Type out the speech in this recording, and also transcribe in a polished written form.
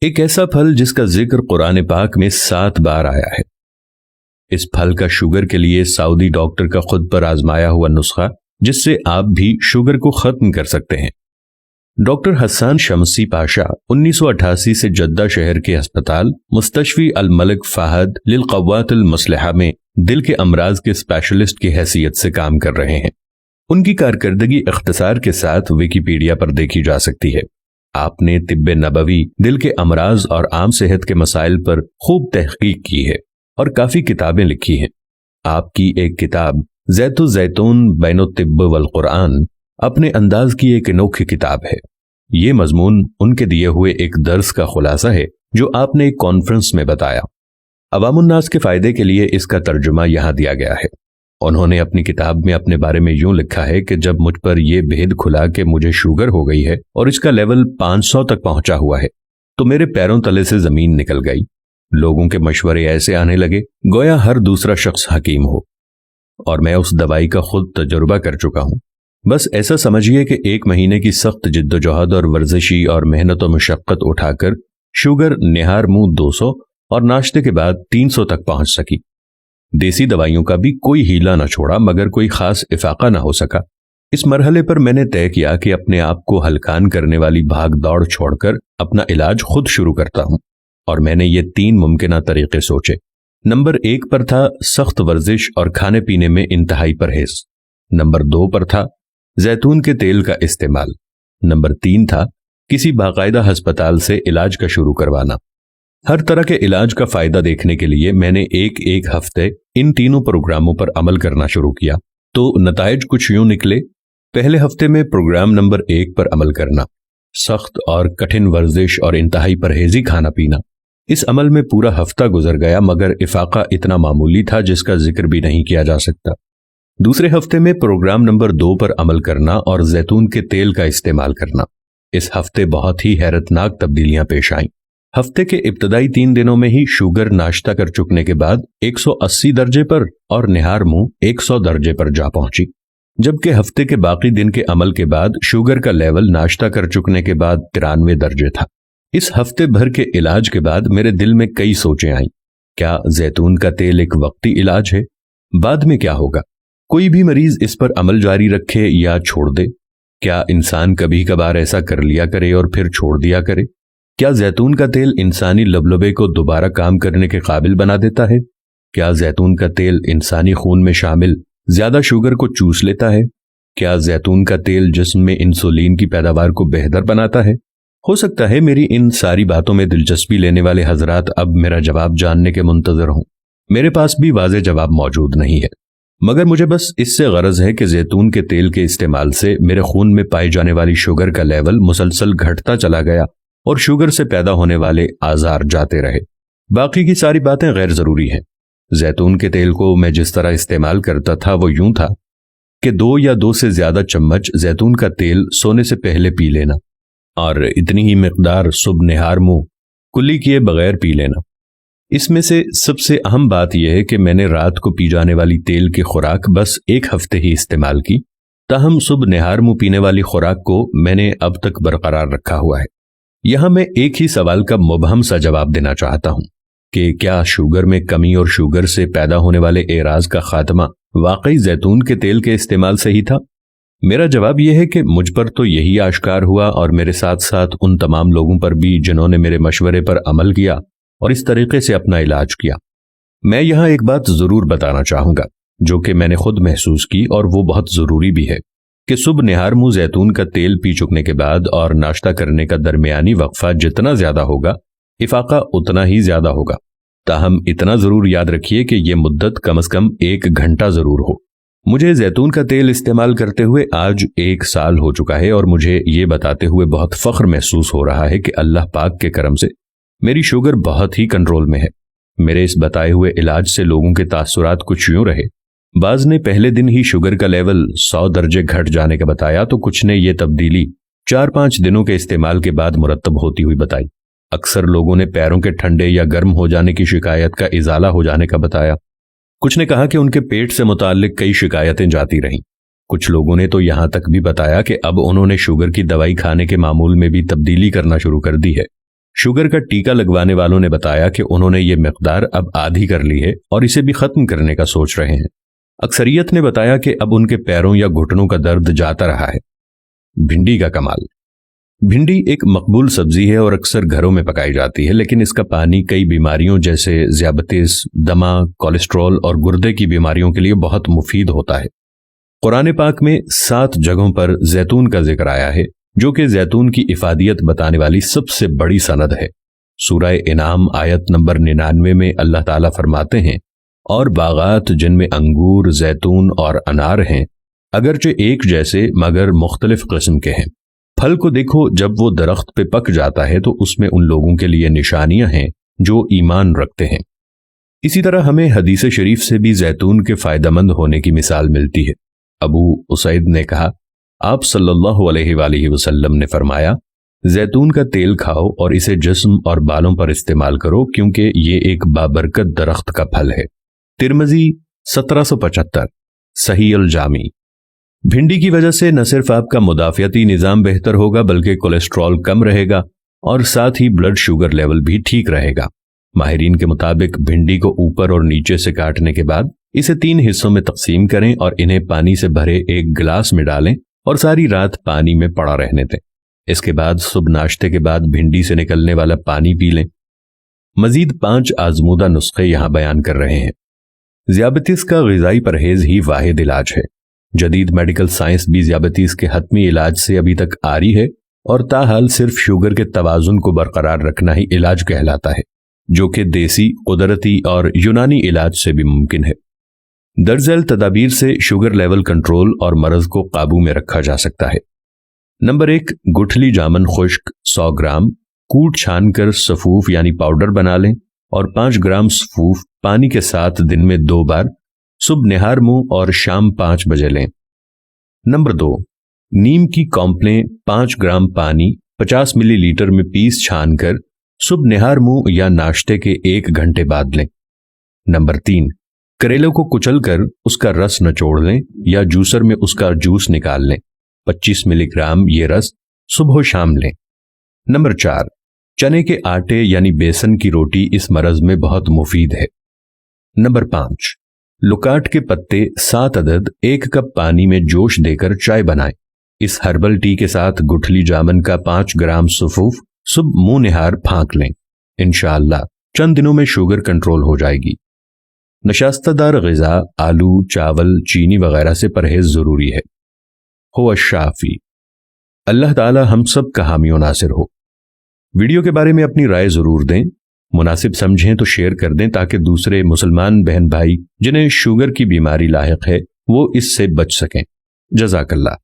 ایک ایسا پھل جس کا ذکر قرآن پاک میں 7 بار آیا ہے۔ اس پھل کا شوگر کے لیے سعودی ڈاکٹر کا خود پر آزمایا ہوا نسخہ جس سے آپ بھی شوگر کو ختم کر سکتے ہیں۔ ڈاکٹر حسان شمسی پاشا 1988 سے جدہ شہر کے ہسپتال مستشفی الملک فہد للقوات المسلحہ میں دل کے امراض کے اسپیشلسٹ کی حیثیت سے کام کر رہے ہیں۔ ان کی کارکردگی اختصار کے ساتھ ویکیپیڈیا پر دیکھی جا سکتی ہے۔ آپ نے طب نبوی، دل کے امراض اور عام صحت کے مسائل پر خوب تحقیق کی ہے اور کافی کتابیں لکھی ہیں۔ آپ کی ایک کتاب زیت الزیتون بین الطب والقرآن اپنے انداز کی ایک انوکھی کتاب ہے۔ یہ مضمون ان کے دیے ہوئے ایک درس کا خلاصہ ہے جو آپ نے ایک کانفرنس میں بتایا۔ عوام الناس کے فائدے کے لیے اس کا ترجمہ یہاں دیا گیا ہے۔ انہوں نے اپنی کتاب میں اپنے بارے میں یوں لکھا ہے کہ جب مجھ پر یہ بھید کھلا کہ مجھے شوگر ہو گئی ہے اور اس کا لیول 500 تک پہنچا ہوا ہے تو میرے پیروں تلے سے زمین نکل گئی۔ لوگوں کے مشورے ایسے آنے لگے گویا ہر دوسرا شخص حکیم ہو، اور میں اس دوائی کا خود تجربہ کر چکا ہوں۔ بس ایسا سمجھیے کہ 1 مہینے کی سخت جد و جہد اور ورزشی اور محنت و مشقت اٹھا کر شوگر نہار منہ 200 اور ناشتے کے بعد 300 تک پہنچ سکی۔ دیسی دوائیوں کا بھی کوئی ہیلا نہ چھوڑا مگر کوئی خاص افاقہ نہ ہو سکا۔ اس مرحلے پر میں نے طے کیا کہ اپنے آپ کو ہلکان کرنے والی بھاگ دوڑ چھوڑ کر اپنا علاج خود شروع کرتا ہوں، اور میں نے یہ 3 ممکنہ طریقے سوچے۔ نمبر 1 پر تھا سخت ورزش اور کھانے پینے میں انتہائی پرہیز۔ نمبر 2 پر تھا زیتون کے تیل کا استعمال۔ نمبر 3 تھا کسی باقاعدہ ہسپتال سے علاج کا شروع کروانا۔ ہر طرح کے علاج کا فائدہ دیکھنے کے لیے میں نے ایک ہفتے ان تینوں پروگراموں پر عمل کرنا شروع کیا تو نتائج کچھ یوں نکلے۔ پہلے ہفتے میں پروگرام نمبر 1 پر عمل کرنا، سخت اور کٹھن ورزش اور انتہائی پرہیزی کھانا پینا۔ اس عمل میں پورا ہفتہ گزر گیا مگر افاقہ اتنا معمولی تھا جس کا ذکر بھی نہیں کیا جا سکتا۔ دوسرے ہفتے میں پروگرام نمبر 2 پر عمل کرنا اور زیتون کے تیل کا استعمال کرنا۔ اس ہفتے بہت ہی حیرتناک تبدیلیاں پیش آئیں۔ ہفتے کے ابتدائی 3 دنوں میں ہی شوگر ناشتہ کر چکنے کے بعد 180 درجے پر اور نہار منہ 100 درجے پر جا پہنچی، جبکہ ہفتے کے باقی دن کے عمل کے بعد شوگر کا لیول ناشتہ کر چکنے کے بعد 93 درجے تھا۔ اس ہفتے بھر کے علاج کے بعد میرے دل میں کئی سوچیں آئیں۔ کیا زیتون کا تیل ایک وقتی علاج ہے؟ بعد میں کیا ہوگا؟ کوئی بھی مریض اس پر عمل جاری رکھے یا چھوڑ دے؟ کیا انسان کبھی کبھار ایسا کر لیا کرے اور پھر چھوڑ دیا کرے؟ کیا زیتون کا تیل انسانی لبلبے کو دوبارہ کام کرنے کے قابل بنا دیتا ہے؟ کیا زیتون کا تیل انسانی خون میں شامل زیادہ شوگر کو چوس لیتا ہے؟ کیا زیتون کا تیل جسم میں انسولین کی پیداوار کو بہتر بناتا ہے؟ ہو سکتا ہے میری ان ساری باتوں میں دلچسپی لینے والے حضرات اب میرا جواب جاننے کے منتظر ہوں۔ میرے پاس بھی واضح جواب موجود نہیں ہے، مگر مجھے بس اس سے غرض ہے کہ زیتون کے تیل کے استعمال سے میرے خون میں پائی جانے والی شوگر کا لیول مسلسل گھٹتا چلا گیا اور شوگر سے پیدا ہونے والے آزار جاتے رہے۔ باقی کی ساری باتیں غیر ضروری ہیں۔ زیتون کے تیل کو میں جس طرح استعمال کرتا تھا وہ یوں تھا کہ 2 یا 2 سے زیادہ چمچ زیتون کا تیل سونے سے پہلے پی لینا، اور اتنی ہی مقدار صبح نہار منہ کلی کیے بغیر پی لینا۔ اس میں سے سب سے اہم بات یہ ہے کہ میں نے رات کو پی جانے والی تیل کی خوراک بس 1 ہفتے ہی استعمال کی، تاہم صبح نہار منہ پینے والی خوراک کو میں نے اب تک برقرار رکھا ہوا ہے۔ یہاں میں ایک ہی سوال کا مبہم سا جواب دینا چاہتا ہوں کہ کیا شوگر میں کمی اور شوگر سے پیدا ہونے والے اعراض کا خاتمہ واقعی زیتون کے تیل کے استعمال سے ہی تھا؟ میرا جواب یہ ہے کہ مجھ پر تو یہی آشکار ہوا، اور میرے ساتھ ساتھ ان تمام لوگوں پر بھی جنہوں نے میرے مشورے پر عمل کیا اور اس طریقے سے اپنا علاج کیا۔ میں یہاں ایک بات ضرور بتانا چاہوں گا جو کہ میں نے خود محسوس کی اور وہ بہت ضروری بھی ہے کہ صبح نہار منہ زیتون کا تیل پی چکنے کے بعد اور ناشتہ کرنے کا درمیانی وقفہ جتنا زیادہ ہوگا افاقہ اتنا ہی زیادہ ہوگا۔ تاہم اتنا ضرور یاد رکھیے کہ یہ مدت کم از کم 1 گھنٹہ ضرور ہو۔ مجھے زیتون کا تیل استعمال کرتے ہوئے آج 1 سال ہو چکا ہے، اور مجھے یہ بتاتے ہوئے بہت فخر محسوس ہو رہا ہے کہ اللہ پاک کے کرم سے میری شوگر بہت ہی کنٹرول میں ہے۔ میرے اس بتائے ہوئے علاج سے لوگوں کے تاثرات کچھ یوں رہے۔ بعض نے پہلے دن ہی شوگر کا لیول 100 درجے گھٹ جانے کا بتایا تو کچھ نے یہ تبدیلی 4-5 دنوں کے استعمال کے بعد مرتب ہوتی ہوئی بتائی۔ اکثر لوگوں نے پیروں کے ٹھنڈے یا گرم ہو جانے کی شکایت کا ازالہ ہو جانے کا بتایا۔ کچھ نے کہا کہ ان کے پیٹ سے متعلق کئی شکایتیں جاتی رہیں۔ کچھ لوگوں نے تو یہاں تک بھی بتایا کہ اب انہوں نے شوگر کی دوائی کھانے کے معمول میں بھی تبدیلی کرنا شروع کر دی ہے۔ شوگر کا ٹیکا لگوانے والوں نے بتایا کہ انہوں نے یہ مقدار اب آدھی کر لی ہے اور اسے بھی ختم کرنے کا سوچ رہے ہیں۔ اکثریت نے بتایا کہ اب ان کے پیروں یا گھٹنوں کا درد جاتا رہا ہے۔ بھنڈی کا کمال۔ بھنڈی ایک مقبول سبزی ہے اور اکثر گھروں میں پکائی جاتی ہے، لیکن اس کا پانی کئی بیماریوں جیسے ذیابیطس، دمہ، کولیسٹرول اور گردے کی بیماریوں کے لیے بہت مفید ہوتا ہے۔ قرآن پاک میں 7 جگہوں پر زیتون کا ذکر آیا ہے، جو کہ زیتون کی افادیت بتانے والی سب سے بڑی سند ہے۔ سورہ انعام آیت نمبر 99 میں اللہ تعالیٰ فرماتے ہیں، اور باغات جن میں انگور، زیتون اور انار ہیں، اگرچہ ایک جیسے مگر مختلف قسم کے ہیں۔ پھل کو دیکھو جب وہ درخت پہ پک جاتا ہے تو اس میں ان لوگوں کے لیے نشانیاں ہیں جو ایمان رکھتے ہیں۔ اسی طرح ہمیں حدیث شریف سے بھی زیتون کے فائدہ مند ہونے کی مثال ملتی ہے۔ ابو اسید نے کہا، آپ صلی اللہ علیہ وآلہ وسلم نے فرمایا، زیتون کا تیل کھاؤ اور اسے جسم اور بالوں پر استعمال کرو کیونکہ یہ ایک بابرکت درخت کا پھل ہے۔ ترمذی 1775، صحیح الجامی۔ بھنڈی کی وجہ سے نہ صرف آپ کا مدافعتی نظام بہتر ہوگا بلکہ کولیسٹرول کم رہے گا اور ساتھ ہی بلڈ شوگر لیول بھی ٹھیک رہے گا۔ ماہرین کے مطابق بھنڈی کو اوپر اور نیچے سے کاٹنے کے بعد اسے 3 حصوں میں تقسیم کریں اور انہیں پانی سے بھرے ایک گلاس میں ڈالیں اور ساری رات پانی میں پڑا رہنے دیں۔ اس کے بعد صبح ناشتے کے بعد بھنڈی سے نکلنے والا پانی پی لیں۔ مزید 5 آزمودہ نسخے یہاں بیان کر رہے ہیں۔ ذیابیطس کا غذائی پرہیز ہی واحد علاج ہے۔ جدید میڈیکل سائنس بھی ذیابیطس کے حتمی علاج سے ابھی تک آری ہے اور تاحال صرف شوگر کے توازن کو برقرار رکھنا ہی علاج کہلاتا ہے، جو کہ دیسی، قدرتی اور یونانی علاج سے بھی ممکن ہے۔ درج ذیل تدابیر سے شوگر لیول کنٹرول اور مرض کو قابو میں رکھا جا سکتا ہے۔ نمبر 1، گٹھلی جامن خشک 100 گرام کوٹ چھان کر سفوف یعنی پاؤڈر بنا لیں اور 5 گرام سفوف پانی کے ساتھ دن میں 2 بار صبح نہار منہ اور شام 5 بجے لیں۔ نمبر 2، نیم کی کمپلیں 5 گرام پانی 50 ملی لیٹر میں پیس چھان کر صبح نہار منہ یا ناشتے کے 1 گھنٹے بعد لیں۔ نمبر 3، کریلے کو کچل کر اس کا رس نچوڑ لیں یا جوسر میں اس کا جوس نکال لیں۔ 25 ملی گرام یہ رس صبح و شام لیں۔ نمبر 4، چنے کے آٹے یعنی بیسن کی روٹی اس مرض میں بہت مفید ہے۔ نمبر 5، لکاٹ کے پتے 7 عدد 1 کپ پانی میں جوش دے کر چائے بنائیں۔ اس ہربل ٹی کے ساتھ گٹھلی جامن کا 5 گرام سفوف صبح منہ نہار پھانک لیں۔ انشاءاللہ چند دنوں میں شوگر کنٹرول ہو جائے گی۔ نشاستہ دار غذا، آلو، چاول، چینی وغیرہ سے پرہیز ضروری ہے۔ ہو الشافی۔ اللہ تعالی ہم سب کا حامی و ناصر ہو۔ ویڈیو کے بارے میں اپنی رائے ضرور دیں، مناسب سمجھیں تو شیئر کر دیں تاکہ دوسرے مسلمان بہن بھائی جنہیں شوگر کی بیماری لاحق ہے وہ اس سے بچ سکیں۔ جزاک اللہ۔